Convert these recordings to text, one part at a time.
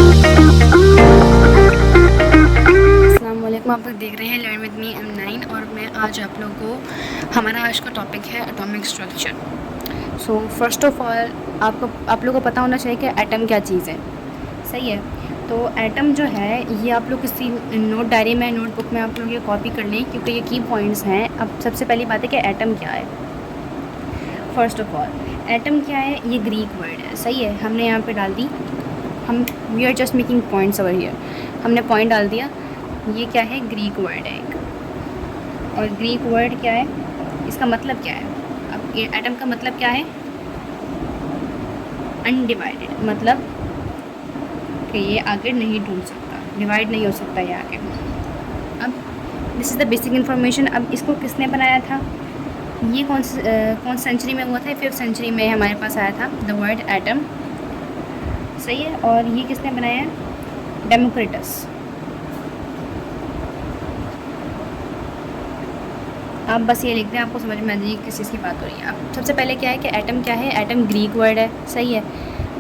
अस्सलाम वालेकुम, आप लोग देख रहे हैं लर्न विद मी M9 और मैं आज आप लोगों को हमारा आज का टॉपिक है atomic structure. So first of all आप लोगों को पता होना चाहिए कि एटम क्या चीज़ है। सही है, तो एटम जो है ये आप लोग किसी नोट डायरी में नोटबुक में आप लोग ये कॉपी कर लें क्योंकि ये की पॉइंट्स हैं। अब सबसे पहली बात है कि एटम क्या है। फर्स्ट ऑफ ऑल एटम क्या है, ये ग्रीक वर्ड है। सही है, हमने यहाँ पे डाल दी, हम we are just making points over here, हमने पॉइंट डाल दिया। ये क्या है, ग्रीक वर्ड है एक, और ग्रीक वर्ड क्या है, इसका मतलब क्या है। अब ये एटम का मतलब क्या है, अनडिवाइडेड, मतलब कि ये आगे नहीं टूट सकता, डिवाइड नहीं हो सकता ये आगे। अब this is the basic information. अब इसको किसने बनाया था, ये कौन सेंचुरी में हुआ था, 5th सेंचुरी में हमारे पास आया था द वर्ड एटम। सही है, और ये किसने बनाया, डेमोक्रिटस। आप बस ये लिख दें, आपको समझ में आ जाएगी किस चीज़ की बात हो रही है। अब सबसे पहले क्या है कि एटम क्या है, एटम ग्रीक वर्ड है। सही है,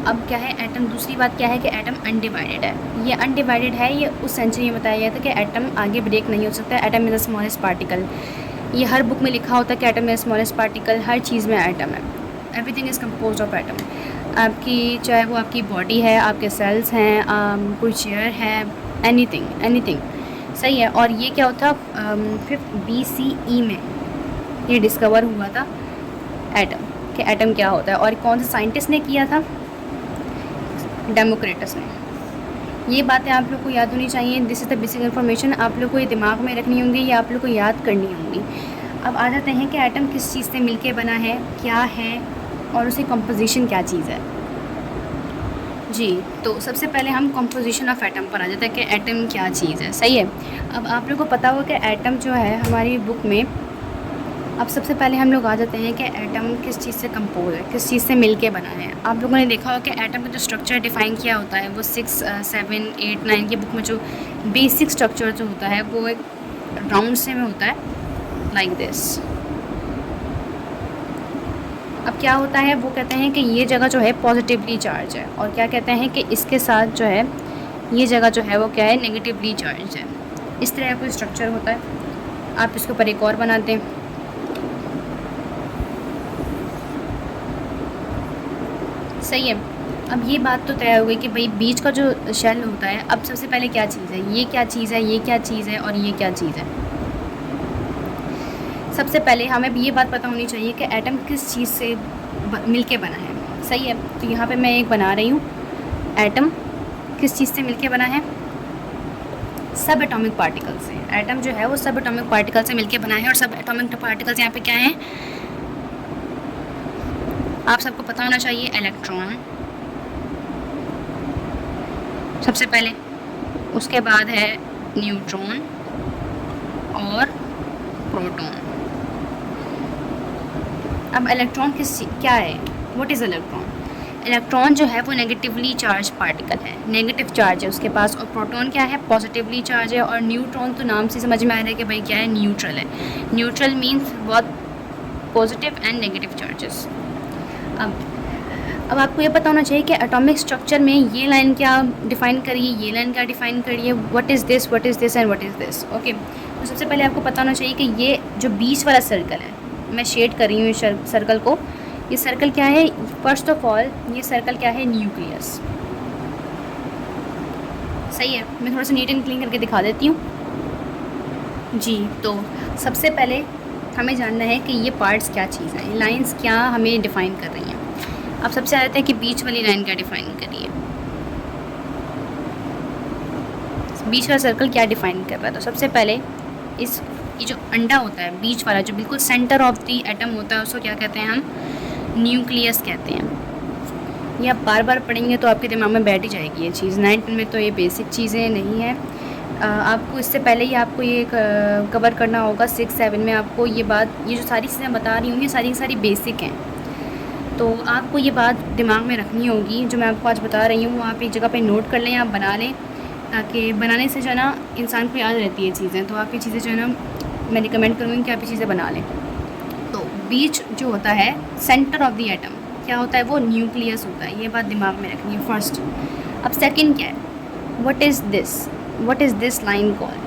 अब क्या है एटम, दूसरी बात क्या है कि एटम अनडिवाइडेड है। ये अनडिवाइडेड है, ये उस सेंचुरी में बताया गया था कि एटम आगे ब्रेक नहीं हो सकता। Atom is the smallest particle, ये हर बुक में लिखा होता है कि एटम इज़ स्मॉलेस्ट पार्टिकल, हर चीज़ में एटम है। Everything is compose of atom. आपकी चाहे वो आपकी बॉडी है, आपके सेल्स हैं, कोई चेयर है, एनीथिंग। सही है, और ये क्या होता 5th BCE में ये डिस्कवर हुआ था एटम, कि एटम क्या होता है। और कौन से साइंटिस्ट ने किया था, डेमोक्रिटस ने। ये बातें आप लोग को याद होनी चाहिए। This is the basic information, आप लोग को ये दिमाग में रखनी होंगी, ये आप लोग को याद करनी होंगी। अब आ जाते हैं कि एटम किस चीज़ से मिलके बना है, क्या है, और उसकी कंपोजिशन क्या चीज़ है। जी, तो सबसे पहले हम कंपोजिशन ऑफ एटम पर आ जाते हैं कि एटम क्या चीज़ है। सही है, अब आप लोग को पता हो कि एटम जो है हमारी बुक में, अब सबसे पहले हम लोग आ जाते हैं कि एटम किस चीज़ से कंपोज है, किस चीज़ से मिलके बना है। आप लोगों ने देखा हो कि एटम का जो स्ट्रक्चर डिफ़ाइन किया होता है वो 6, 7, 8, 9 की बुक में जो बेसिक स्ट्रक्चर जो होता है वो एक राउंड से में होता है, लाइक दिस। अब क्या होता है, वो कहते हैं कि ये जगह जो है पॉजिटिवली चार्ज है, और क्या कहते हैं कि इसके साथ जो है ये जगह जो है वो क्या है, नेगेटिवली चार्ज है। इस तरह का कोई स्ट्रक्चर होता है। आप इसके ऊपर एक और बनाते हैं। सही है, अब ये बात तो तय हो गई कि भाई बीच का जो शेल होता है, अब सबसे पहले क्या चीज़ है, ये क्या चीज़ है, ये क्या चीज़ है, और ये क्या चीज़ है। सबसे पहले हमें ये बात पता होनी चाहिए कि एटम किस चीज़ से मिलके बना है। सही है, तो यहाँ पे मैं एक बना रही हूँ, एटम किस चीज़ से मिलके बना है, सब एटॉमिक पार्टिकल से। एटम जो है वो सब एटॉमिक पार्टिकल से मिलके बना है, और सब एटॉमिक पार्टिकल्स यहाँ पे क्या हैं, आप सबको पता होना चाहिए, इलेक्ट्रॉन सबसे पहले, उसके बाद है न्यूट्रॉन और प्रोटॉन। अब इलेक्ट्रॉन क्या है, व्हाट इज़ इलेक्ट्रॉन। इलेक्ट्रॉन जो है वो नेगेटिवली चार्ज पार्टिकल है, नेगेटिव चार्ज है उसके पास, और प्रोटॉन क्या है, पॉजिटिवली चार्ज है। और न्यूट्रॉन तो नाम से समझ में आ रहा है कि भाई क्या है, न्यूट्रल है। न्यूट्रल मीन्स बहुत पॉजिटिव एंड नेगेटिव चार्जेस। अब आपको ये पता होना चाहिए कि एटॉमिक स्ट्रक्चर में ये लाइन क्या डिफ़ाइन करिए, ये लाइन क्या डिफ़ाइन करिए, what is this and what is this. Okay, तो सबसे पहले आपको पता होना चाहिए कि ये जो बीच वाला सर्कल है, मैं शेड कर रही हूँ सर्कल को, ये सर्कल क्या है, फर्स्ट ऑफ ऑल ये सर्कल क्या है, न्यूक्लियस। सही है, मैं थोड़ा सा नीट एंड क्लीन करके दिखा देती हूँ जी। तो सबसे पहले हमें जानना है कि ये पार्ट्स क्या चीज़ हैं, लाइंस क्या हमें डिफ़ाइन कर रही हैं। अब सबसे आते हैं कि बीच वाली लाइन क्या डिफ़ाइन करिए, बीच वाला सर्कल क्या डिफ़ाइन कर रहा है। तो सबसे पहले ये जो अंडा होता है बीच वाला, जो बिल्कुल सेंटर ऑफ द एटम होता है, उसको क्या कहते हैं, हम न्यूक्लियस कहते हैं। ये आप बार बार पढ़ेंगे तो आपके दिमाग में बैठ ही जाएगी ये चीज़। 9th में तो ये बेसिक चीज़ें नहीं है, आपको इससे पहले ही आपको ये कवर करना होगा। 6, 7 में आपको ये बात, ये जो सारी चीज़ें बता रही हूँ ये सारी बेसिक हैं, तो आपको ये बात दिमाग में रखनी होगी। जो मैं आपको आज बता रही हूँ वो आप एक जगह पे नोट कर लें, आप बना लें, ताकि बनाने से जो है ना इंसान को याद रहती है चीज़ें। तो आप ये चीज़ें जो है ना, मैं रिकमेंड करूँगी कि आप ये चीज़ें बना लें। तो बीच जो होता है, सेंटर ऑफ द एटम क्या होता है, वो न्यूक्लियस होता है। ये बात दिमाग में रखनी है फर्स्ट। अब सेकंड क्या है, what is this line called?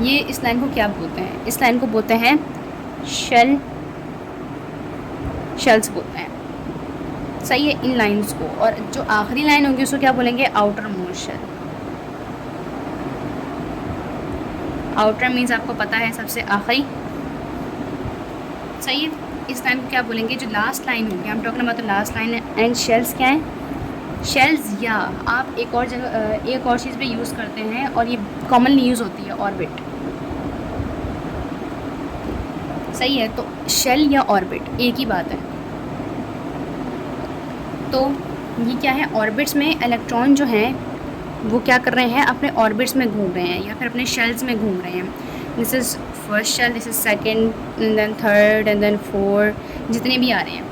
ये इस लाइन को क्या बोलते हैं? इस लाइन को बोलते हैं शेल्स बोलते हैं। सही है, इन लाइंस को। और जो आखिरी लाइन होगी उसको क्या बोलेंगे? Outermost shell. Outer means आपको पता है सबसे आखिरी। सही है, इस लाइन को क्या बोलेंगे? जो लास्ट लाइन होगी, हम talking about the last line. And shells क्या है? शेल्स, या आप एक और जगह एक और चीज़ पे यूज़ करते हैं और ये कॉमनली यूज़ होती है, ऑर्बिट। सही है, तो शेल या ऑर्बिट एक ही बात है। तो ये क्या है? ऑर्बिट्स में इलेक्ट्रॉन जो हैं वो क्या कर रहे हैं? अपने ऑर्बिट्स में घूम रहे हैं या फिर अपने शेल्स में घूम रहे हैं। This is first shell, this is second, and then third, and then fourth, जितने भी आ रहे हैं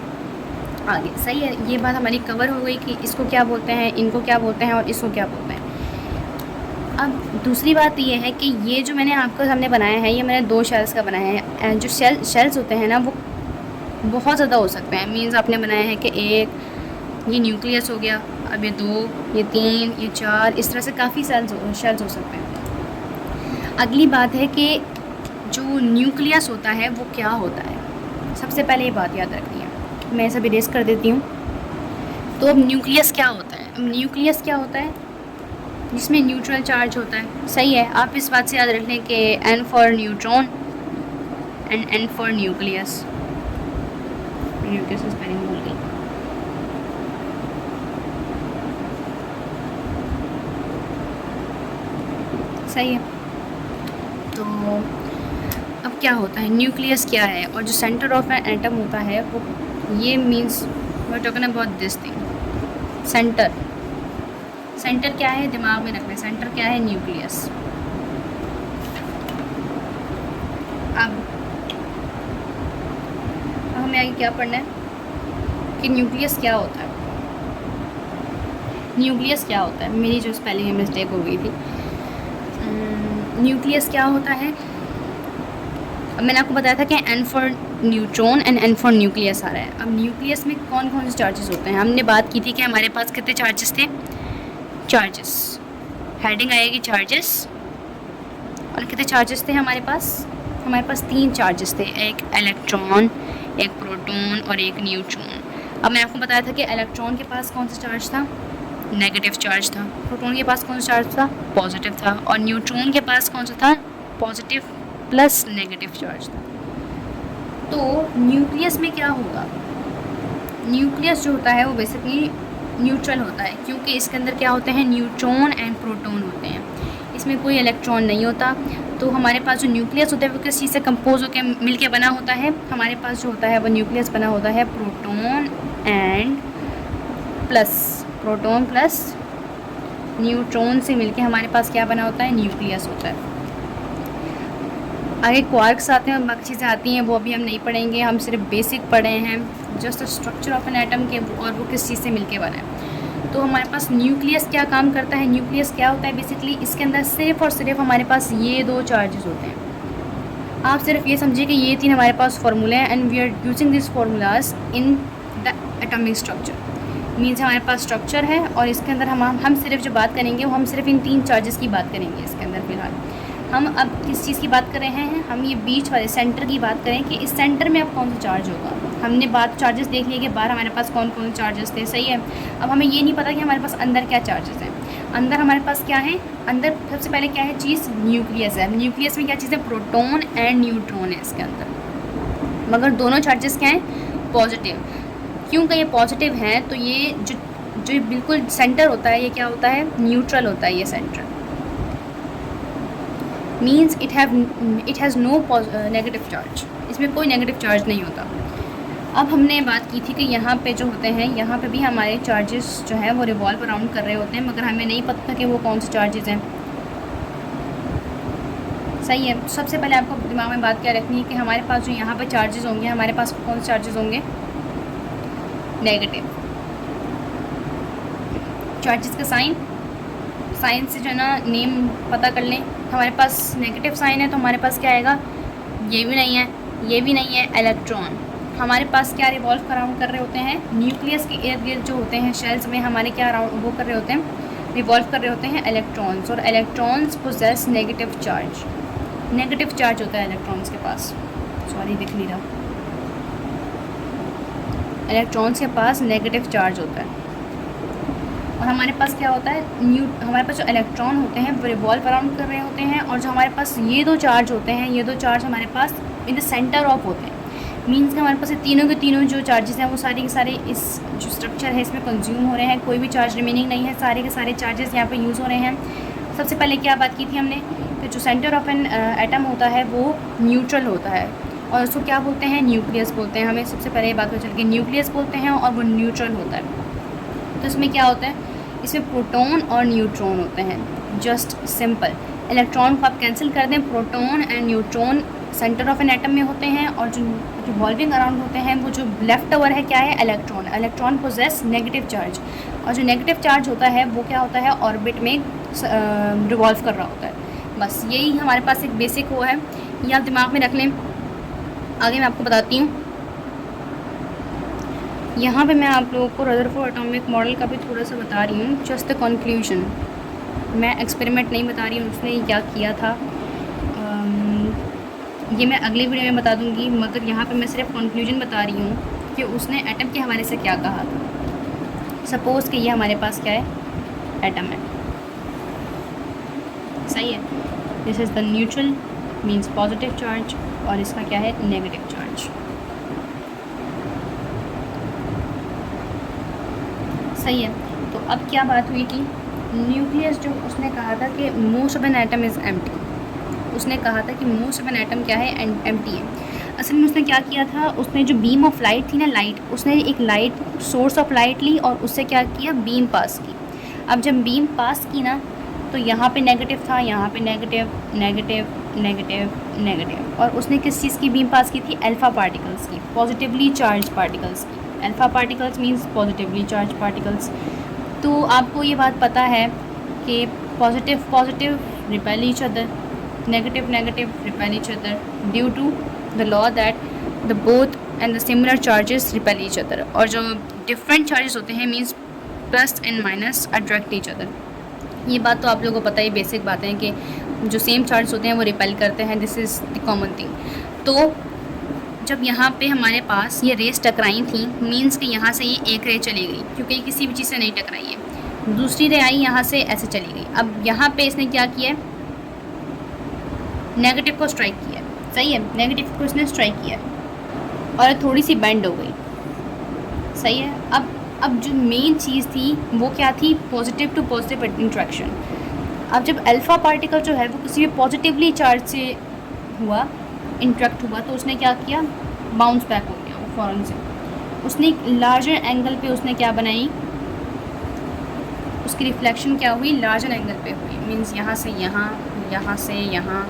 आगे। सही है, ये बात हमारी कवर हो गई कि इसको क्या बोलते हैं, इनको क्या बोलते हैं और इसको क्या बोलते हैं। अब दूसरी बात ये है कि ये जो मैंने आपको सामने बनाया है, ये मैंने 2 शेल्स का बनाया है। जो शेल्स होते हैं ना, वो बहुत ज़्यादा हो सकते हैं। मीन्स आपने बनाया है कि एक ये न्यूक्लियस हो गया, अब ये 2, ये 3, ये 4, इस तरह से काफ़ी शेल्स हो सकते हैं। अगली बात है कि जो न्यूक्लियस होता है वो क्या होता है। सबसे पहले ये बात याद रखनी है। मैं इसे इरेज़ कर देती हूँ। तो अब न्यूक्लियस क्या होता है? अब न्यूक्लियस क्या होता है? जिसमें न्यूट्रल चार्ज होता है। सही है, आप इस बात से याद रख लें कि N for neutron and N for nucleus. Nucleus spelling भूल गई। सही है, तो अब क्या होता है? न्यूक्लियस क्या है? और जो सेंटर ऑफ एन एटम होता है वो, ये means we are talking about this thing. Centre क्या है? दिमाग में रखना है, सेंटर क्या है? न्यूक्लियस। अब हमें आगे क्या पढ़ना है कि न्यूक्लियस क्या होता है। न्यूक्लियस क्या होता है? मेरी जो स्पेलिंग में मिस्टेक हो गई थी। न्यूक्लियस क्या होता है? अब मैंने आपको बताया था कि N for neutron and N for nucleus आ रहा है। अब न्यूक्लियस में कौन कौन से चार्जेस होते हैं? हमने बात की थी कि हमारे पास कितने चार्जेस थे? चार्जेस, हेडिंग आएगी चार्जेस। और कितने चार्जेस थे हमारे पास? हमारे पास 3 चार्जेस थे, एक इलेक्ट्रॉन, एक प्रोटॉन और एक न्यूट्रॉन। अब मैं आपको बताया था कि इलेक्ट्रॉन के पास कौन सा चार्ज था? नेगेटिव चार्ज था। प्रोटॉन के पास कौन सा चार्ज था? पॉजिटिव था। और न्यूट्रॉन के पास कौन सा था? पॉजिटिव प्लस नेगेटिव चार्ज था। तो न्यूक्लियस में क्या होगा? न्यूक्लियस जो होता है वो बेसिकली न्यूट्रल होता है, क्योंकि इसके अंदर क्या होते हैं? न्यूट्रॉन एंड प्रोटॉन होते हैं, इसमें कोई इलेक्ट्रॉन नहीं होता। तो हमारे पास जो न्यूक्लियस होता है वो किस चीज़ से कंपोज होकर मिल के बना होता है? हमारे पास जो होता है वो न्यूक्लियस बना होता है प्रोटॉन प्लस न्यूट्रॉन से मिलके हमारे पास क्या बना होता है? न्यूक्लियस होता है। आगे क्वार्क्स आते हैं और बाकी चीज़ें आती हैं, वो अभी हम नहीं पढ़ेंगे। हम सिर्फ बेसिक पढ़े हैं, just structure of an atom के, और वो किस चीज़ से मिलके बना है। तो हमारे पास न्यूक्लियस क्या काम करता है? न्यूक्लियस क्या होता है? बेसिकली इसके अंदर सिर्फ और सिर्फ हमारे पास ये 2 चार्जेस होते हैं। आप सिर्फ ये समझिए कि ये 3 हमारे पास फार्मूले हैं, and we are using this formulas in the atomic structure. Means हमारे पास स्ट्रक्चर है और इसके अंदर हम सिर्फ जो बात करेंगे वो हम सिर्फ इन 3 चार्जेस की बात करेंगे इसके अंदर। फिलहाल हम अब किस चीज़ की बात कर रहे हैं? हम ये बीच वाले सेंटर की बात करें कि इस सेंटर में अब कौन सा चार्ज होगा। हमने बात चार्जेस देख लिए कि बाहर हमारे पास कौन कौन से चार्जेस थे। सही है, अब हमें ये नहीं पता कि हमारे पास अंदर क्या चार्जेस हैं। अंदर हमारे पास क्या है? अंदर सबसे पहले क्या है चीज़? न्यूक्लियस है। न्यूक्लियस में क्या चीज़ है? प्रोटॉन एंड न्यूट्रॉन है इसके अंदर, मगर दोनों चार्जेस क्या हैं? पॉजिटिव। क्योंकि ये पॉजिटिव हैं तो ये जो बिल्कुल सेंटर होता है ये क्या होता है? न्यूट्रल होता है ये centre. Means it has no negative charge, इसमें कोई नेगेटिव चार्ज नहीं होता। अब हमने बात की थी कि यहाँ पे जो होते हैं, यहाँ पे भी हमारे चार्जेस जो हैं वो रिवॉल्व अराउंड कर रहे होते हैं, मगर हमें नहीं पता कि वो कौन से चार्जेस हैं। सही है, सबसे पहले आपको दिमाग में बात क्या रखनी है कि हमारे पास जो यहाँ पे चार्जेस होंगे, हमारे पास कौन से चार्जेस होंगे? नेगेटिव। चार्जेस का साइन से जो है ना नेम पता कर लें। हमारे पास नेगेटिव साइन है तो हमारे पास क्या आएगा? ये भी नहीं है, ये भी नहीं है, इलेक्ट्रॉन। हमारे पास क्या रिवॉल्व अराउंड कर रहे होते हैं? न्यूक्लियस के इर्द गिर्द जो होते हैं शेल्स में हमारे क्या अराउंड वो कर रहे होते हैं? रिवॉल्व कर रहे होते हैं इलेक्ट्रॉन्स, और electrons possess negative charge. Negative charge होता है इलेक्ट्रॉन्स के पास, सॉरी दिख नहीं रहा, इलेक्ट्रॉन्स के पास नेगेटिव चार्ज होता है। और हमारे पास क्या होता है, हमारे पास जो इलेक्ट्रॉन होते हैं वो रिवॉल्व अराउंड कर रहे होते हैं, और जो हमारे पास ये दो चार्ज होते हैं, ये दो चार्ज हमारे पास इन द सेंटर ऑफ होते हैं। मीन्स कि हमारे पास ये तीनों के तीनों जो चार्जेस हैं वो सारे के सारे इस जो स्ट्रक्चर है इसमें कंज्यूम हो रहे हैं, कोई भी चार्ज रिमेनिंग नहीं है, सारे के सारे चार्जेस यहाँ पे यूज़ हो रहे हैं। सबसे पहले क्या बात की थी हमने कि जो सेंटर ऑफ एन एटम होता है वो न्यूट्रल होता है, और उसको क्या बोलते हैं, न्यूक्लियस बोलते हैं। हमें सबसे पहले ये बात को चल के न्यूक्लियस बोलते हैं, और वो न्यूट्रल होता है। तो इसमें क्या होता है, इसमें प्रोटॉन और न्यूट्रॉन होते हैं, जस्ट सिंपल। इलेक्ट्रॉन को आप कैंसिल कर दें, proton and neutron centre of an atom में होते हैं, और जो रिवॉल्विंग अराउंड होते हैं वो जो लेफ्ट ओवर है क्या है, electron. Electron possess negative charge, और जो नेगेटिव चार्ज होता है वो क्या होता है, ऑर्बिट में रिवॉल्व कर रहा होता है। बस यही हमारे पास एक बेसिक वो है, ये आप दिमाग में रख लें। आगे मैं आपको बताती हूँ। यहाँ पे मैं आप लोगों को रदरफोर्ड एटॉमिक मॉडल का भी थोड़ा सा बता रही हूँ, जस्ट द कंक्लूजन। मैं एक्सपेरिमेंट नहीं बता रही हूँ उसने क्या किया था, ये मैं अगली वीडियो में बता दूँगी, मगर यहाँ पे मैं सिर्फ कंक्लूजन बता रही हूँ कि उसने एटम के हवाले से क्या कहा था। सपोज़ कि ये हमारे पास क्या है, एटम है, सही है। This is the neutral means positive charge, और इसका क्या है, नेगेटिव चार्ज, सही है। तो अब क्या बात हुई कि न्यूक्लियस जो उसने कहा था कि most of an atom is empty, उसने कहा था कि मोस्ट ऑफ एन एटम क्या है, एम्प्टी है। असल में उसने क्या किया था, उसने जो बीम ऑफ लाइट थी ना, लाइट, उसने एक लाइट सोर्स ऑफ लाइट ली और उससे क्या किया, बीम पास की। अब जब बीम पास की ना तो यहाँ पे नेगेटिव था, यहाँ पे नेगेटिव नेगेटिव नेगेटिव नेगेटिव, और उसने किस चीज़ की बीम पास की थी, अल्फ़ा पार्टिकल्स की, पॉजिटिवली चार्ज पार्टिकल्स की। Alpha particles means positively charge particles. तो आपको ये बात पता है कि positive positive repel each other, negative negative repel each other due to the law that the both and the similar charges repel each other, और जो different charges होते हैं means plus and minus attract each other। ये बात तो आप लोगों को पता ही, बेसिक बातें हैं कि जो सेम चार्ज होते हैं वो रिपेल करते हैं, this is the common thing. तो जब यहाँ पे हमारे पास ये रेस टकराई थी, मीन्स कि यहाँ से ये एक रे चली गई, क्योंकि ये किसी भी चीज़ से नहीं टकराई है, दूसरी रे आई यहाँ से ऐसे चली गई। अब यहाँ पे इसने क्या किया है, नेगेटिव को स्ट्राइक किया, सही है, नेगेटिव को इसने स्ट्राइक किया और थोड़ी सी बेंड हो गई, सही है। अब जो मेन चीज़ थी वो क्या थी, पॉजिटिव टू पॉजिटिव इंट्रैक्शन। अब जब अल्फ़ा पार्टिकल जो है वो किसी भी पॉजिटिवली चार्ज से हुआ, इंट्रैक्ट हुआ, तो उसने क्या किया, बाउंस बैक हो गया वो फ़ौरन से। उसने एक लार्जर एंगल पे उसने क्या बनाई, उसकी रिफ्लेक्शन क्या हुई, लार्जर एंगल पे हुई, मीन्स यहाँ से यहाँ, यहाँ से यहाँ,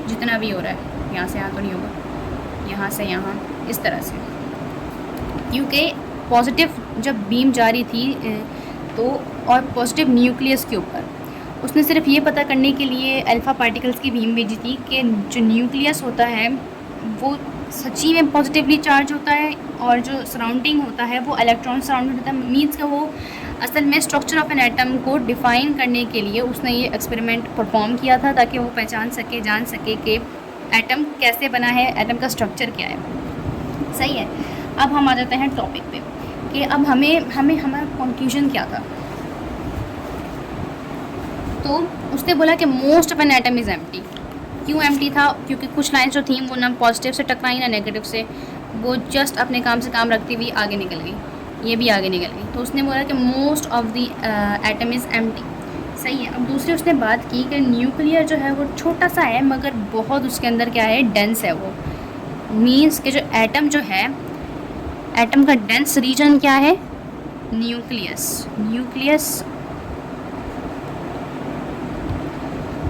जितना भी हो रहा है, यहाँ से यहाँ तो नहीं होगा, यहाँ से यहाँ, इस तरह से। क्योंकि पॉजिटिव जब बीम जा रही थी तो, और पॉजिटिव न्यूक्लियस के ऊपर, उसने सिर्फ ये पता करने के लिए अल्फ़ा पार्टिकल्स की बीम भेजी थी कि जो न्यूक्लियस होता है वो सच्ची में पॉजिटिवली चार्ज होता है, और जो सराउंडिंग होता है वो इलेक्ट्रॉन सराउंडेड होता है। मीन्स कि वो असल में स्ट्रक्चर ऑफ एन एटम को डिफ़ाइन करने के लिए उसने ये एक्सपेरिमेंट परफॉर्म किया था, ताकि वो पहचान सके, जान सके कि एटम कैसे बना है, एटम का स्ट्रक्चर क्या है, सही है। अब हम आ जाते हैं टॉपिक पे कि अब हमारा कंक्लूजन क्या था। तो उसने बोला कि most of an atom is empty. क्यों एम्प्टी था, क्योंकि कुछ लाइन्स जो थी वो ना पॉजिटिव से टकराई ना नेगेटिव से, वो जस्ट अपने काम से काम रखती हुई आगे निकल गई, ये भी आगे निकल गई। तो उसने बोला कि most of the atom is empty, सही है। अब दूसरी उसने बात की कि न्यूक्लियर जो है वो छोटा सा है, मगर बहुत उसके अंदर क्या है, डेंस है वो। मीन्स कि जो एटम जो है, एटम का डेंस रीजन क्या है, न्यूक्लियस।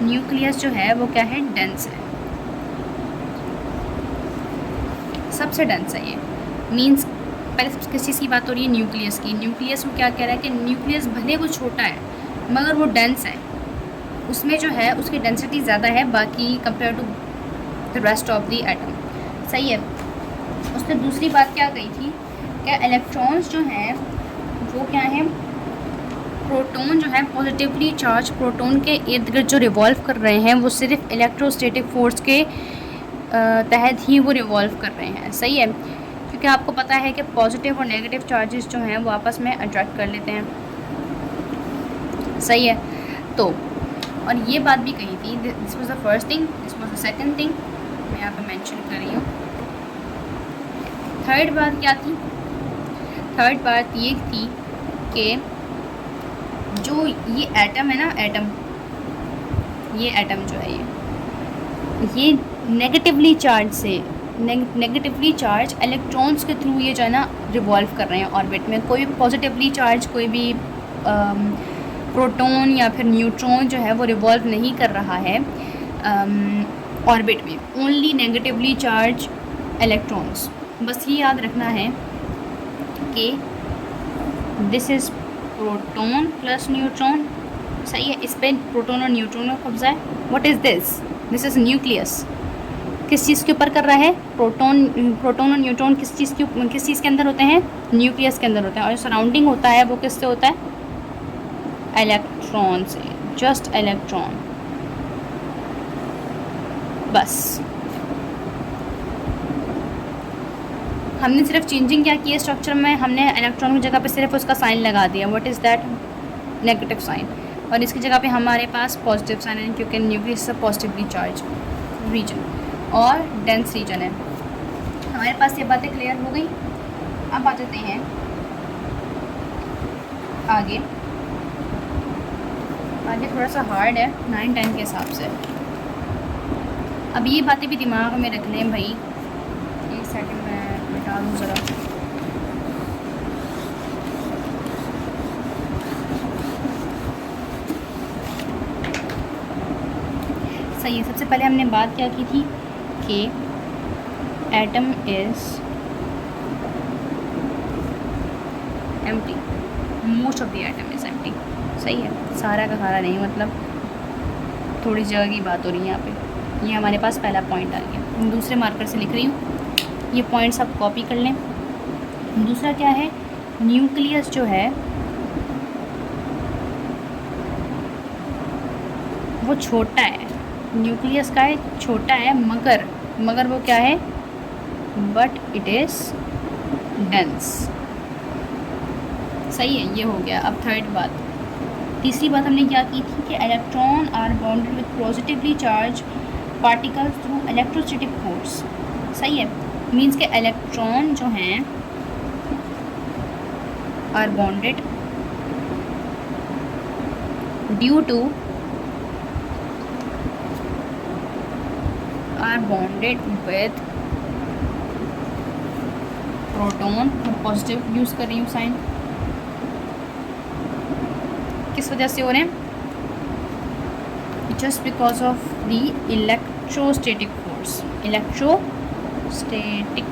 न्यूक्लियस जो है वो क्या है, डेंस है, सबसे डेंस है ये। मीन्स पहले किस चीज़ की बात हो रही है, न्यूक्लियस की। न्यूक्लियस को क्या कह रहा है कि न्यूक्लियस भले वो छोटा है मगर वो डेंस है, उसमें जो है उसकी डेंसिटी ज़्यादा है बाकी compare to the rest of the atom, सही है। उसने दूसरी बात क्या कही थी कि इलेक्ट्रॉन्स जो हैं वो क्या हैं, प्रोटॉन जो है पॉजिटिवली चार्ज प्रोटॉन के इर्द गिर्द जो रिवॉल्व कर रहे हैं वो सिर्फ इलेक्ट्रोस्टैटिक फोर्स के तहत ही वो रिवॉल्व कर रहे हैं। सही है, क्योंकि आपको पता है कि पॉजिटिव और नेगेटिव चार्जेस जो हैं वो आपस में अट्रैक्ट कर लेते हैं। सही है, तो और ये बात भी कही थी, this was the first thing, this was the second thing, मैं यहाँ पे मेंशन कर रही हूँ। थर्ड बात क्या थी? थर्ड बात ये थी कि जो ये एटम है ना, ये एटम जो है ये नेगेटिवली चार्ज से नेगेटिवली चार्ज इलेक्ट्रॉन्स के थ्रू ये जो है ना रिवॉल्व कर रहे हैं ऑर्बिट में। कोई पॉजिटिवली चार्ज कोई भी प्रोटॉन या फिर न्यूट्रॉन जो है वो रिवॉल्व नहीं कर रहा है ऑर्बिट में, ओनली नेगेटिवली चार्ज इलेक्ट्रॉन्स। बस ये याद रखना है कि this is proton plus neutron. सही है, इस पर प्रोटॉन और न्यूट्रॉन का कब्जा है। What is this? This is nucleus. किस चीज़ के ऊपर कर रहा है? प्रोटॉन और न्यूट्रॉन किस चीज़ के अंदर होते हैं? न्यूक्लियस के अंदर होते हैं। और जो सराउंडिंग होता है वो किससे होता है? इलेक्ट्रॉन से, जस्ट इलेक्ट्रॉन, बस। हमने सिर्फ चेंजिंग क्या की है स्ट्रक्चर में, हमने इलेक्ट्रॉन की जगह पे सिर्फ उसका साइन लगा दिया। What is that? Negative sign. और इसकी जगह पे हमारे पास पॉजिटिव साइन है, क्योंकि न्यूक्लियस पॉजिटिवली चार्ज रीजन और डेंस रीजन है। हमारे पास ये बातें क्लियर हो गई। अब आ जाते हैं आगे। आगे थोड़ा सा हार्ड है 9-10 के हिसाब से। अब ये बातें भी दिमाग में रख लें भाई। एक सेकंड में मिटा दूँ ज़रा। सही है, सबसे पहले हमने बात क्या की थी कि atom is empty, most of the atom is empty. सही है, सारा का सारा नहीं, मतलब थोड़ी जगह की बात हो रही है यहाँ पे। ये हमारे पास पहला पॉइंट आ गया। दूसरे मार्कर से लिख रही हूँ, ये पॉइंट्स आप कॉपी कर लें। दूसरा क्या है? न्यूक्लियस जो है वो छोटा है। न्यूक्लियस का है, छोटा है, मगर वो क्या है? But it is dense. सही है, ये हो गया। अब थर्ड बात, तीसरी बात हमने क्या की थी कि electron are bounded with positively charge particles through electrostatic force. सही है, मीन्स के इलेक्ट्रॉन जो हैं are bounded due to are bounded with proton, positive use कर रही हूँ साइन। किस वजह से हो रहे हैं? Just because of the electrostatic force, electrostatic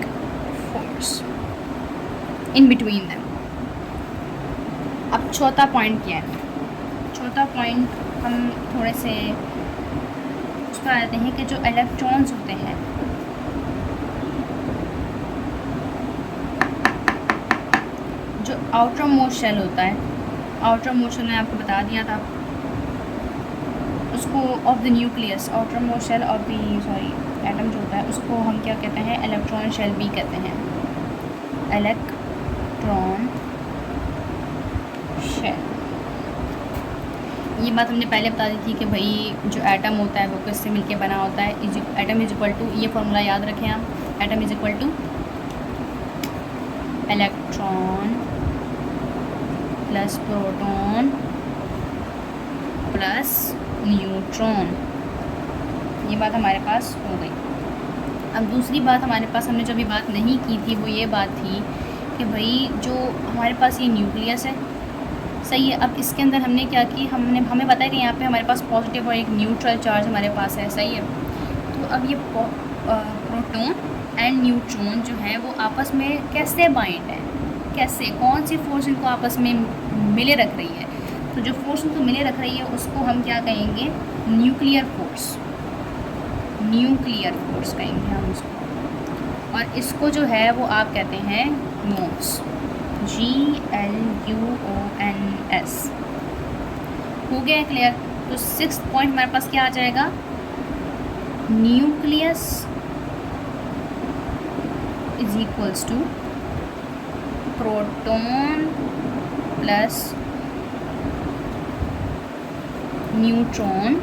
force in between them. अब चौथा पॉइंट क्या है? चौथा पॉइंट हम थोड़े से उस पर आते हैं कि जो इलेक्ट्रॉन्स होते हैं जो आउटर मोस्ट शेल होता है, आउटर मोस्ट शेल मैंने आपको बता दिया था उसको, of the nucleus, outermost shell of the atom जो होता है उसको हम क्या कहते हैं? इलेक्ट्रॉन शेल भी कहते हैं, इलेक्ट्रॉन शेल। ये बात हमने पहले बता दी थी कि भाई जो एटम होता है वो किससे मिलके बना होता है? एटम इज इक्वल टू, ये फॉर्मूला याद रखें आप, atom is equal two electron plus proton plus neutron. ये बात हमारे पास हो गई। अब दूसरी बात हमारे पास हमने जो अभी बात नहीं की थी वो ये बात थी कि भाई जो हमारे पास ये न्यूक्लियस है, सही है, अब इसके अंदर हमने क्या की, हमें पता है कि यहाँ पे हमारे पास पॉजिटिव और एक न्यूट्रल चार्ज हमारे पास है। सही है, तो अब ये प्रोटॉन एंड न्यूट्रॉन जो है वो आपस में कैसे बाइंड है, कैसे, कौन सी फोर्स इनको आपस में मिले रख रही है? तो जो फोर्स इनको मिले रख रही है उसको हम क्या कहेंगे? न्यूक्लियर फोर्स, न्यूक्लियर फोर्स कहेंगे हम उसको। और इसको जो है वो आप कहते हैं GLUONS, GLUONS। हो गया है क्लियर। तो 6th पॉइंट हमारे पास क्या आ जाएगा, nucleus is equals to proton plus neutron,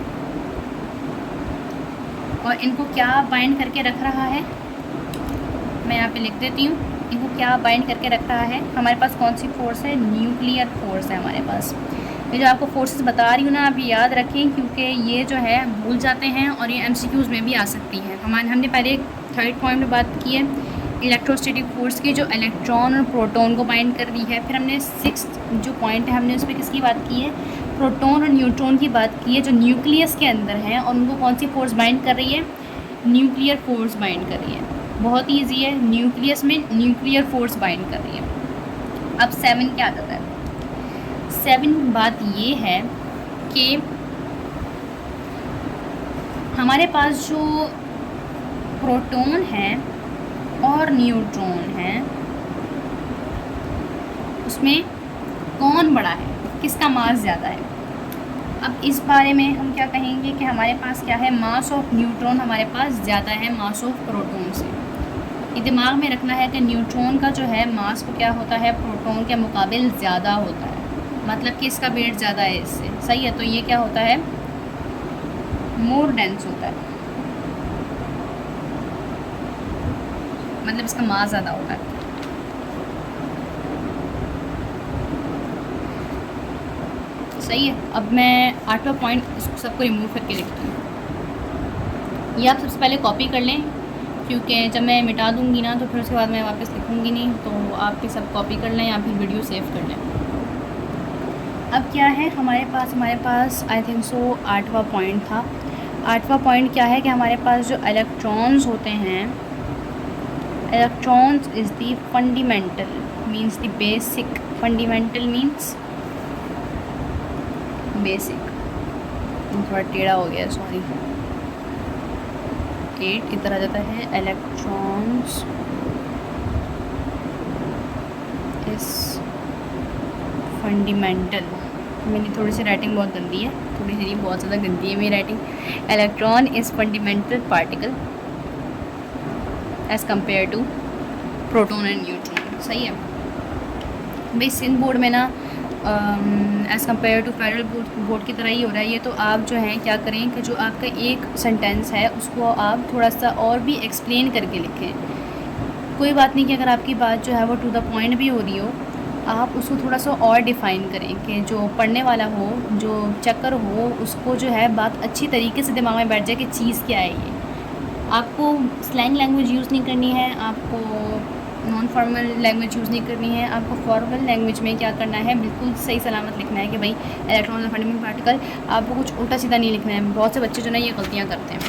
और इनको क्या बाइंड करके रख रहा है, मैं यहाँ पे लिख देती हूँ, इनको क्या बाइंड करके रख रहा है, हमारे पास कौन सी फोर्स है, न्यूक्लियर फोर्स है हमारे पास। ये जो आपको फोर्सेस बता रही हूँ ना, आप याद रखें, क्योंकि ये जो है भूल जाते हैं और ये MCQs में भी आ सकती है। हमने पहले 3rd पॉइंट में बात की है इलेक्ट्रोस्टैटिक फोर्स की, जो इलेक्ट्रॉन और प्रोटॉन को बाइंड कर दी है। फिर हमने 6th जो पॉइंट है, हमने उस पर किसकी बात की है, प्रोटॉन और न्यूट्रॉन की बात की है, जो न्यूक्लियस के अंदर हैं, और उनको कौन सी फोर्स बाइंड कर रही है, न्यूक्लियर फोर्स बाइंड कर रही है। बहुत ईजी है, न्यूक्लियस में न्यूक्लियर फोर्स बाइंड कर रही है। अब 7 क्या आ जाता है, 7 बात ये है कि हमारे पास जो प्रोटॉन है और न्यूट्रॉन है, उसमें कौन बड़ा है, किसका मास ज़्यादा है। अब इस बारे में हम क्या कहेंगे कि हमारे पास क्या है, मास ऑफ न्यूट्रॉन हमारे पास ज़्यादा है मास ऑफ प्रोटॉन से। ये दिमाग में रखना है कि न्यूट्रॉन का जो है मास वो क्या होता है, प्रोटॉन के मुकाबिल ज़्यादा होता है, मतलब कि इसका वेट ज़्यादा है इससे, सही है। तो ये क्या होता है, मोर डेंस होता है, मतलब इसका मास ज़्यादा होता है। सही है। अब मैं 8वां पॉइंट इसको सबको रिमूव करके लिखती हूँ। ये आप सबसे पहले कॉपी कर लें, क्योंकि जब मैं मिटा दूँगी ना तो फिर उसके बाद मैं वापस लिखूँगी नहीं, तो आप भी सब कॉपी कर लें या फिर वीडियो सेव कर लें। अब क्या है हमारे पास आई थिंक सो 8वां पॉइंट था। 8वां पॉइंट क्या है कि हमारे पास जो इलेक्ट्रॉन्स होते हैं, electrons is the fundamental means the basic, fundamental means basic, थोड़ा टेढ़ा हो गया, सॉरी। 8 इधर आ जाता है, इलेक्ट्रॉन्स इस फंडामेंटल, मेरी थोड़ी सी राइटिंग बहुत गंदी है, थोड़ी सी बहुत ज़्यादा गंदी है मेरी writing. Electron is fundamental particle as compare to proton and neutron, सही है भाई। सिंध बोर्ड में ना as compare to federal board की तरह ही हो रहा है ये। तो आप जो है क्या करें कि जो आपका एक सेंटेंस है उसको आप थोड़ा सा और भी एक्सप्लेन करके लिखें। कोई बात नहीं कि अगर आपकी बात जो है वो टू द पॉइंट भी हो रही हो, आप उसको थोड़ा सा और डिफ़ाइन करें कि जो पढ़ने वाला हो, जो चक्कर हो, उसको जो है बात अच्छी तरीके से दिमाग में बैठ जाए कि चीज़ क्या है ये। आपको स्लैंग लैंग्वेज यूज़ नहीं करनी है, आपको नॉन फॉर्मल लैंग्वेज यूज़ नहीं करनी है, आपको फॉर्मल लैंग्वेज में क्या करना है, बिल्कुल सही सलामत लिखना है कि भाई इलेक्ट्रॉन फंडामेंटल पार्टिकल। आपको कुछ उल्टा सीधा नहीं लिखना है, बहुत से बच्चे जो ना ये गलतियाँ करते हैं।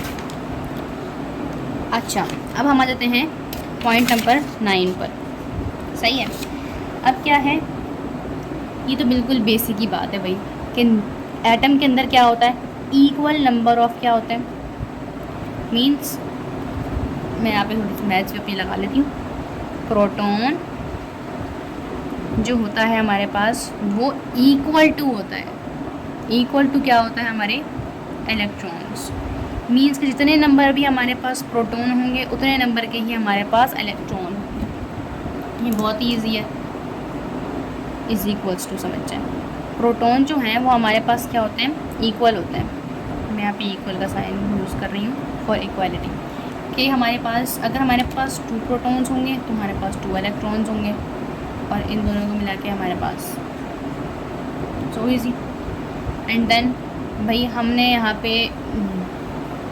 अच्छा, अब हम आ जाते हैं पॉइंट नंबर 9 पर, सही है। अब क्या है, ये तो बिल्कुल बेसिक ही बात है भाई कि एटम के अंदर क्या होता है, इक्वल नंबर ऑफ क्या होता है, मीन्स मैं यहाँ पे थोड़ी सी मैथ्स अपनी लगा लेती हूँ। प्रोटॉन जो होता है हमारे पास वो इक्वल टू होता है, इक्वल टू क्या होता है, हमारे इलेक्ट्रॉन्स, मीन्स कि जितने नंबर भी हमारे पास प्रोटॉन होंगे उतने नंबर के ही हमारे पास इलेक्ट्रॉन होंगे। ये बहुत ईजी है, इज इक्वल्स टू समझ जाए। प्रोटॉन जो हैं वो हमारे पास क्या होते हैं, इक्वल होते हैं। मैं यहाँ पे इक्वल का साइन यूज़ कर रही हूँ फॉर इक्वालिटी, कि हमारे पास अगर हमारे पास 2 प्रोटॉन्स होंगे तो हमारे पास 2 इलेक्ट्रॉन्स होंगे, और इन दोनों को मिला के हमारे पास, सो इजी। एंड देन भाई हमने यहाँ पे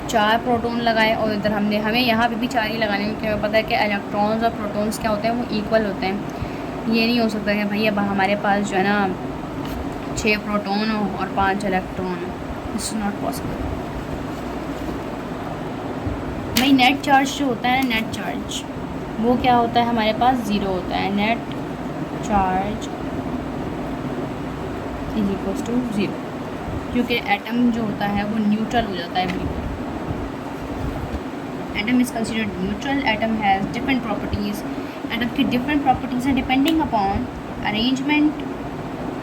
4 प्रोटॉन लगाए और इधर हमें यहाँ पे भी 4 ही लगाने हैं, क्योंकि हमें पता है कि इलेक्ट्रॉन्स और प्रोटॉन्स क्या होते हैं, वो इक्वल होते हैं। ये नहीं हो सकता कि भाई अब हमारे पास जो है ना 6 प्रोटॉन हो और 5 इलेक्ट्रॉन हो, इट्स नॉट पॉसिबल। भाई नेट चार्ज जो होता है ना, नेट चार्ज वो क्या होता है, हमारे पास 0 होता है। Net charge is equals to 0, क्योंकि एटम जो होता है वो न्यूट्रल हो जाता है बिल्कुल। Atom is considered neutral, atom has different properties, atom की डिफरेंट प्रॉपर्टीज़ हैं depending upon arrangement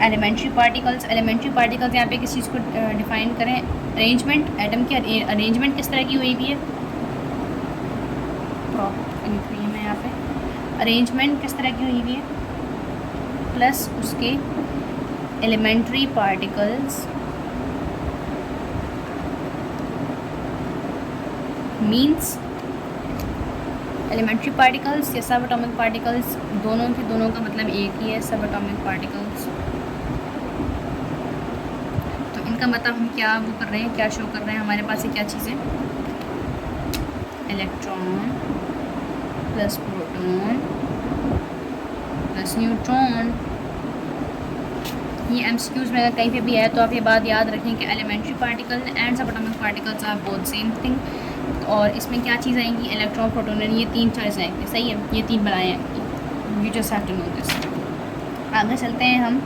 elementary particles यहाँ पे किस चीज़ को डिफाइन करें, अरेंजमेंट, एटम की अरेंजमेंट किस तरह की हुई भी है, मैं यहाँ पे अरेंजमेंट किस तरह की हुई भी है, प्लस उसके elementary particles means elementary particles या सब एटॉमिक पार्टिकल्स, दोनों का मतलब एक ही है, सब एटॉमिक पार्टिकल्स। तो इनका मतलब हम क्या वो कर रहे हैं, क्या शो कर रहे हैं, हमारे पास ये क्या चीज़ें, electron plus proton plus neutron. ये एमसीक्यूज़ में अगर कहीं पे भी है तो आप ये बात याद रखें कि elementary particle and subatomic particles are both same thing. और इसमें क्या चीज़ आएंगी, इलेक्ट्रॉन, प्रोटॉन, ये 3 चॉइस आएंगे, सही है, ये 3 बनाए हैं, you just have to know this. आगे चलते हैं हम,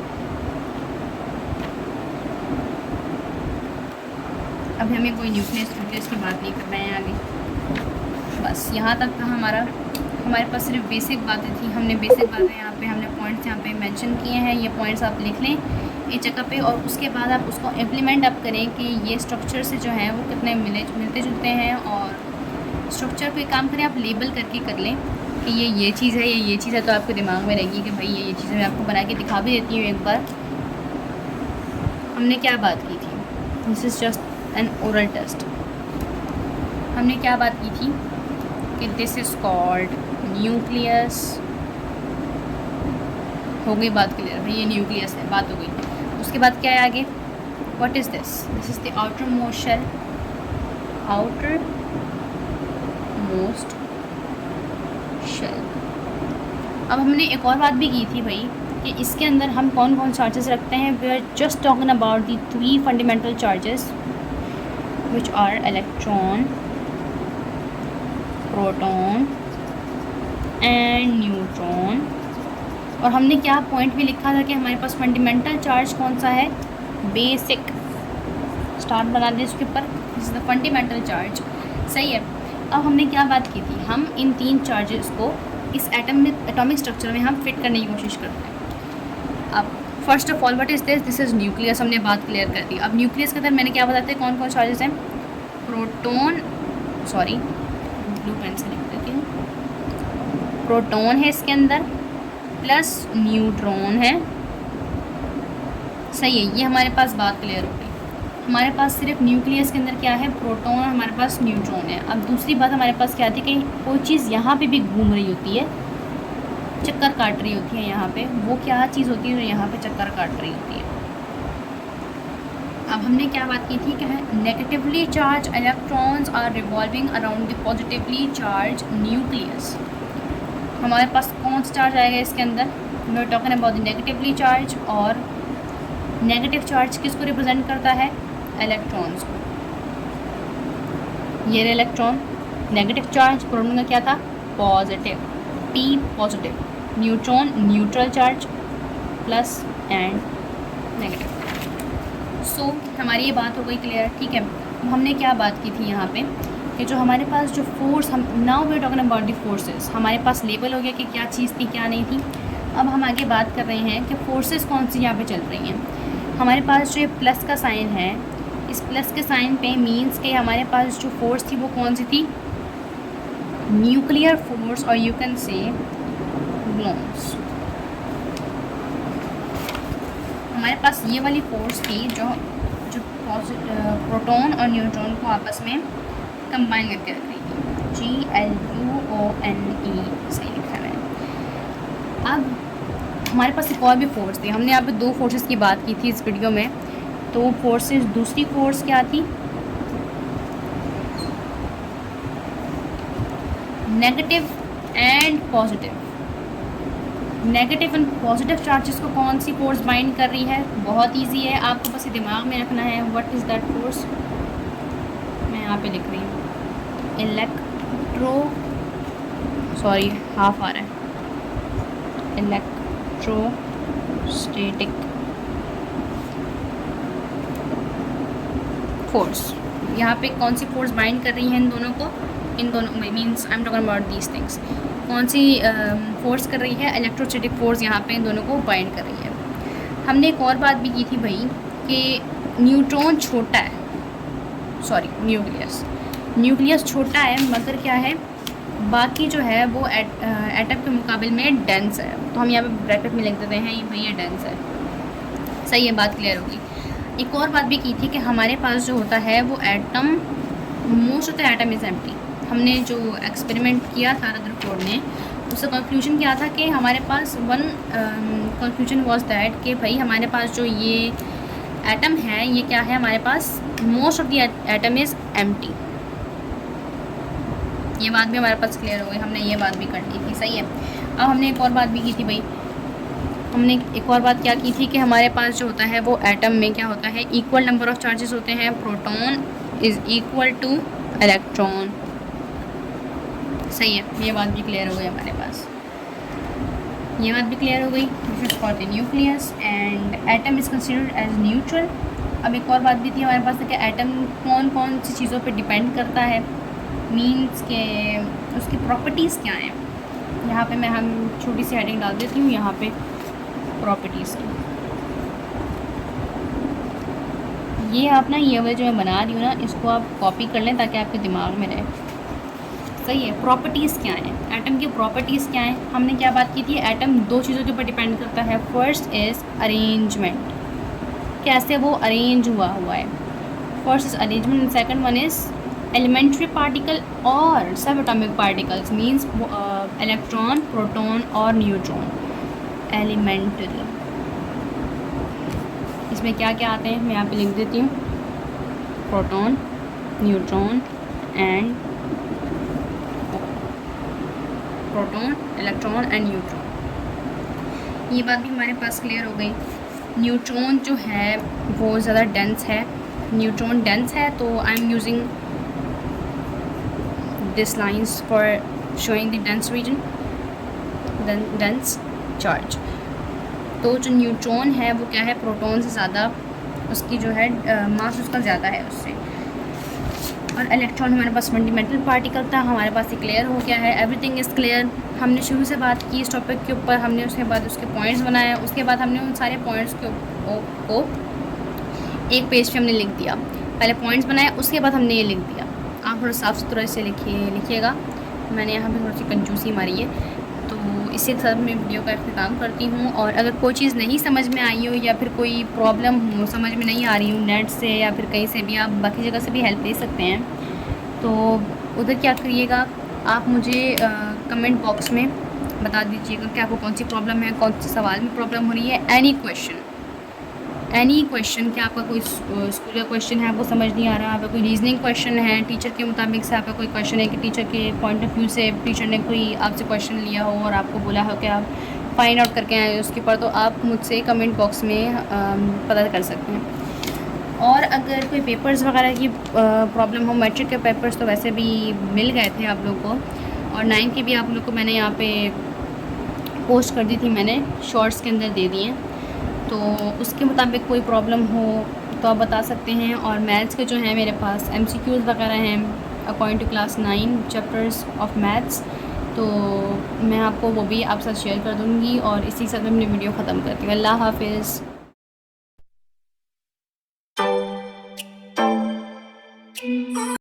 अभी हमें कोई न्यूक्लियस की बात नहीं कर रहे हैं आगे, बस यहाँ तक था हमारे पास सिर्फ बेसिक बातें थी, हमने बेसिक बातें यहाँ पे हमने पॉइंट्स यहाँ पे मेंशन किए हैं, ये पॉइंट्स आप लिख लें एक जगह पे, और उसके बाद आप उसको इम्प्लीमेंट आप करें कि ये स्ट्रक्चर से जो है वो कितने मिलते जुलते हैं, और स्ट्रक्चर को एक काम करें आप लेबल करके कर लें कि ये चीज़ है, ये चीज़ है, तो आपके दिमाग में रहेगी कि भाई ये चीज़ें मैं आपको बना के दिखा भी देती हूँ एक बार। हमने क्या बात की थी, this is just an oral test. हमने क्या बात की थी कि दिस इज़ कॉल्ड न्यूक्लियस, हो गई बात क्लियर, भाई ये न्यूक्लियस है, बात हो गई। उसके बाद क्या है आगे, what is this, this is the outermost shell, outermost shell. अब हमने एक और बात भी की थी भाई कि इसके अंदर हम कौन कौन चार्जेस रखते हैं, we are just talking about the 3 fundamental charges which are electron, proton and neutron. और हमने क्या पॉइंट भी लिखा था कि हमारे पास फंडामेंटल चार्ज कौन सा है, बेसिक, स्टार बना दें इसके ऊपर, this is the fundamental charge, सही है। अब हमने क्या बात की थी, हम इन 3 चार्जेस को इस एटॉमिक स्ट्रक्चर में हम फिट करने की कोशिश करते हैं। अब first of all what is this, this is nucleus, हमने बात क्लियर कर दी। अब न्यूक्लियस के अंदर मैंने क्या बताते हैं कौन कौन चार्जेस हैं, प्रोटॉन, सॉरी ब्लू पेन से लिख देती हूँ, प्रोटॉन है इसके अंदर प्लस न्यूट्रॉन है, सही है, ये हमारे पास बात क्लियर हो गई। हमारे पास सिर्फ न्यूक्लियस के अंदर क्या है, प्रोटॉन, हमारे पास न्यूट्रॉन है। अब दूसरी बात हमारे पास क्या थी कि कोई चीज़ यहाँ पे भी घूम रही होती है, चक्कर काट रही होती है यहाँ पे, वो क्या चीज़ होती है जो यहाँ पे चक्कर काट रही होती है। अब हमने क्या बात की थी कि negatively charge electrons are revolving around the positively charge nucleus. हमारे पास कौन सा चार्ज आएगा इसके अंदर, we are talking about the negatively charge, और नेगेटिव चार्ज किसको रिप्रेजेंट करता है, इलेक्ट्रॉन्स को, ये इलेक्ट्रॉन नेगेटिव चार्ज, प्रोटॉन का क्या था, positive, P positive, neutron neutral charge plus and negative. So हमारी ये बात हो गई क्लियर, ठीक है। हमने क्या बात की थी यहाँ पे कि जो हमारे पास जो फोर्स, हम now we are talking about the forces, हमारे पास लेबल हो गया कि क्या चीज़ थी क्या नहीं थी। अब हम आगे बात कर रहे हैं कि फोर्सेस कौन सी यहाँ पे चल रही हैं। हमारे पास जो ये प्लस का साइन है, इस प्लस के साइन पे मीन्स के हमारे पास जो फोर्स थी वो कौन सी थी, न्यूक्लियर फोर्स, और यू कैन से ग्लोन्स। हमारे पास ये वाली फोर्स थी जो प्रोटॉन और न्यूट्रॉन को आपस में कंबाइन करके रख रही थी, GLUONE, सही लिखा है। अब हमारे पास एक और भी फोर्स थी, हमने यहाँ पे 2 फोर्सेस की बात की थी इस वीडियो में। तो फोर्सेस, दूसरी फोर्स क्या थी, negative and positive. Negative and positive charges को कौन सी फोर्स बाइंड कर रही है, बहुत इजी है, आपको बस दिमाग में रखना है, व्हाट इज़ दैट फोर्स, मैं यहाँ पे लिख रही हूँ, सॉरी हाफ आ रहा है, इलेक्ट्रोस्टैटिक फोर्स। यहाँ पे कौन सी फोर्स बाइंड कर रही है इन दोनों means I am talking about these things, कौन सी फोर्स कर रही है, इलेक्ट्रोस्टैटिक फोर्स यहाँ पे इन दोनों को बाइंड कर रही है। हमने एक और बात भी की थी भाई कि न्यूट्रॉन छोटा है, सॉरी न्यूक्लियस छोटा है, मगर क्या है बाकी जो है वो एटम के मुकाबले में डेंस है। तो हम यहाँ पे ब्रैकेट में लिख देते हैं ये भाई ये डेंस है। सही है, बात क्लियर होगी। एक और बात भी की थी कि हमारे पास जो होता है वो atom, most of the atom is empty. हमने जो एक्सपेरिमेंट किया था रदरफोर्ड ने, उसका कंक्लूजन क्या था कि हमारे पास वन कंक्लूजन वाज दैट कि भाई हमारे पास जो ये एटम है ये क्या है, हमारे पास most of the atom is empty. ये बात भी हमारे पास क्लियर हो गई, हमने ये बात भी कर ली थी। सही है। अब हमने एक और बात भी की थी भाई, हमने एक और बात क्या की थी कि हमारे पास जो होता है वो एटम में क्या होता है, इक्वल नंबर ऑफ चार्जेस होते हैं। Proton is equal two electron. सही है, ये बात भी क्लियर हो गई हमारे पास, ये बात भी क्लियर हो गई। This is for the nucleus and atom is considered as neutral. अब एक और बात भी थी हमारे पास कि एटम कौन कौन सी चीज़ों पे डिपेंड करता है, मीन्स के उसकी प्रॉपर्टीज़ क्या हैं। यहाँ पे मैं हम छोटी सी हेडिंग डाल देती हूँ यहाँ पे प्रॉपर्टीज़ की। ये आप ना ये वाला जो मैं बना रही हूँ ना, इसको आप कॉपी कर लें ताकि आपके दिमाग में रहे। सही है। प्रॉपर्टीज़ क्या हैं, एटम की प्रॉपर्टीज़ क्या हैं। हमने क्या बात की थी, एटम दो चीज़ों के ऊपर डिपेंड करता है। फर्स्ट इज़ अरेंजमेंट, कैसे वो अरेंज हुआ है। First is arrangement and second one is elementary particle और subatomic particles, means electron, proton और न्यूट्रॉन। एलिमेंट्री, इसमें क्या क्या आते हैं मैं यहाँ पे लिख देती हूँ, proton, neutron and proton, electron and neutron. ये बात भी हमारे पास क्लियर हो गई। न्यूट्रॉन जो है वो ज़्यादा डेंस है, न्यूट्रॉन डेंस है, तो I am using this lines for showing the dense region, dense charge. तो जो न्यूट्रॉन है वो क्या है, प्रोटॉन से ज़्यादा उसकी जो है मास उसका ज़्यादा है उससे। और इलेक्ट्रॉन हमारे पास फंडामेंटल पार्टिकल था, हमारे पास ये क्लियर हो गया है। Everything is clear. हमने शुरू से बात की इस टॉपिक के ऊपर, हमने उसके बाद उसके पॉइंट्स बनाए, उसके बाद हमने उन सारे पॉइंट्स को एक पेज पे हमने लिख दिया। पहले पॉइंट्स बनाए, उसके बाद हमने ये लिख दिया। आप थोड़ा साफ़ सुथरा से लिखिएगा, मैंने यहाँ पे थोड़ी सी कंजूसी मारी है। तो इसी के साथ मैं वीडियो का इख्तिताम करती हूँ। और अगर कोई चीज़ नहीं समझ में आई हो या फिर कोई प्रॉब्लम हो, समझ में नहीं आ रही हो नेट से या फिर कहीं से भी, आप बाकी जगह से भी हेल्प ले सकते हैं। तो उधर क्या करिएगा, आप मुझे कमेंट बॉक्स में बता दीजिएगा कि आपको कौन सी प्रॉब्लम है, कौन से सवाल में प्रॉब्लम हो रही है। एनी क्वेश्चन, क्या आपका कोई स्कूल का क्वेश्चन है वो समझ नहीं आ रहा, आपका कोई रीजनिंग क्वेश्चन है, टीचर के मुताबिक से आपका कोई क्वेश्चन है कि टीचर के पॉइंट ऑफ व्यू से टीचर ने कोई आपसे क्वेश्चन लिया हो और आपको बोला हो कि आप फाइंड आउट करके आए उसके ऊपर, तो आप मुझसे कमेंट बॉक्स में पता कर सकते हैं। और अगर कोई पेपर्स वगैरह की प्रॉब्लम हो, मैट्रिक के पेपर्स तो वैसे भी मिल गए थे आप लोग को, और 9 के भी आप लोग को मैंने यहाँ पे पोस्ट कर दी थी, मैंने शॉर्ट्स के अंदर दे दिए। तो उसके मुताबिक कोई प्रॉब्लम हो तो आप बता सकते हैं। और मैथ्स के जो हैं मेरे पास MCQs वगैरह हैं according to class 9 chapters of maths, तो मैं आपको वो भी आप साथ शेयर कर दूँगी। और इसी के साथ मैं अपनी वीडियो ख़त्म करती हूँ। अल्लाह हाफिज़।